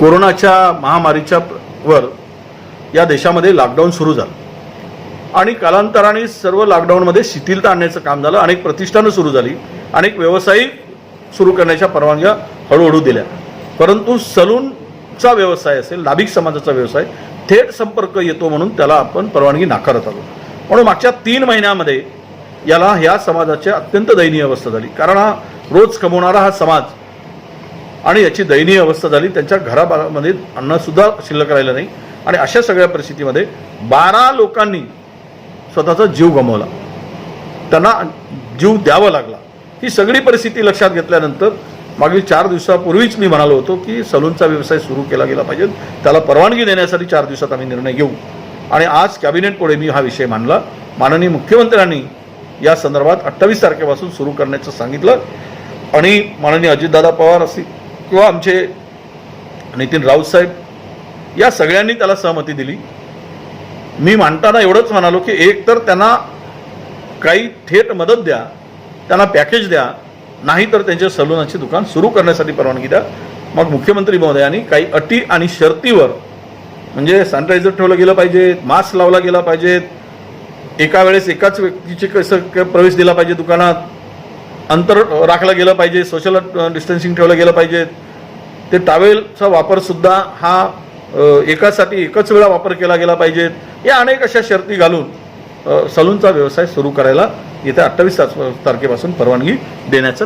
कोरोनाच्या महामारीच्या वर या देशामध्ये लॉकडाऊन सुरू झालं आणि कालांतराने सर्व लॉकडाऊनमध्ये शिथिलता आणण्याचं काम झालं. अनेक प्रतिष्ठानं सुरू झाली, अनेक व्यवसाय सुरू करण्याच्या परवानग्या हळूहळू दिल्या. परंतु सलूनचा व्यवसाय असेल, नाभिक समाजाचा व्यवसाय थेट संपर्क येतो म्हणून त्याला आपण परवानगी नाकारत आलो. म्हणून मागच्या 3 महिन्यामध्ये ह्या समाजाची अत्यंत दयनीय अवस्था झाली. कारण हा रोज कमवणारा हा समाज आणि याची दयनीय अवस्था झाली. त्यांच्या घरामध्ये अन्नसुद्धा शिल्लक राहिलं नाही आणि अशा सगळ्या परिस्थितीमध्ये 12 लोकांनी स्वतःचा जीव गमावला, त्यांना जीव द्यावा लागला. ही सगळी परिस्थिती लक्षात घेतल्यानंतर मागील 4 दिवसापूर्वीच मी म्हणालो होतो की सलूनचा व्यवसाय सुरू केला गेला पाहिजे, त्याला परवानगी देण्यासाठी 4 दिवसात आम्ही निर्णय घेऊ. आणि आज कॅबिनेटपुढे मी हा विषय मांडला. माननीय मुख्यमंत्र्यांनी या संदर्भात 28 तारखेपासून सुरू करण्याचं सांगितलं आणि माननीय अजितदादा पवार असतील किंवा आमचे नितीन राऊत साहेब या सगळ्यांनी त्याला सहमती दिली. मी मांडताना एवढंच म्हणालो की एक तर त्यांना काही थेट मदत द्या, त्यांना पॅकेज द्या, नाही तर त्यांच्या सलूनाची दुकान सुरू करण्यासाठी परवानगी द्या. मग मुख्यमंत्री महोदयांनी काही अटी आणि शर्तीवर, म्हणजे सॅनिटायझर ठेवलं गेलं पाहिजे, मास्क लावला गेला पाहिजे, एका वेळेस एकाच व्यक्तीचे कसं प्रवेश दिला पाहिजे दुकानात, अंतर राखलं गेलं पाहिजे, सोशल डिस्टन्सिंग ठेवलं गेलं पाहिजे, ते टॉवेलचा वापरसुद्धा हा एकासाठी एकच वेळा वापर केला गेला पाहिजे. या अनेक अशा शर्ती घालून सलूनचा व्यवसाय सुरू करायला येत्या 28 तारखेपासून परवानगी देण्याचं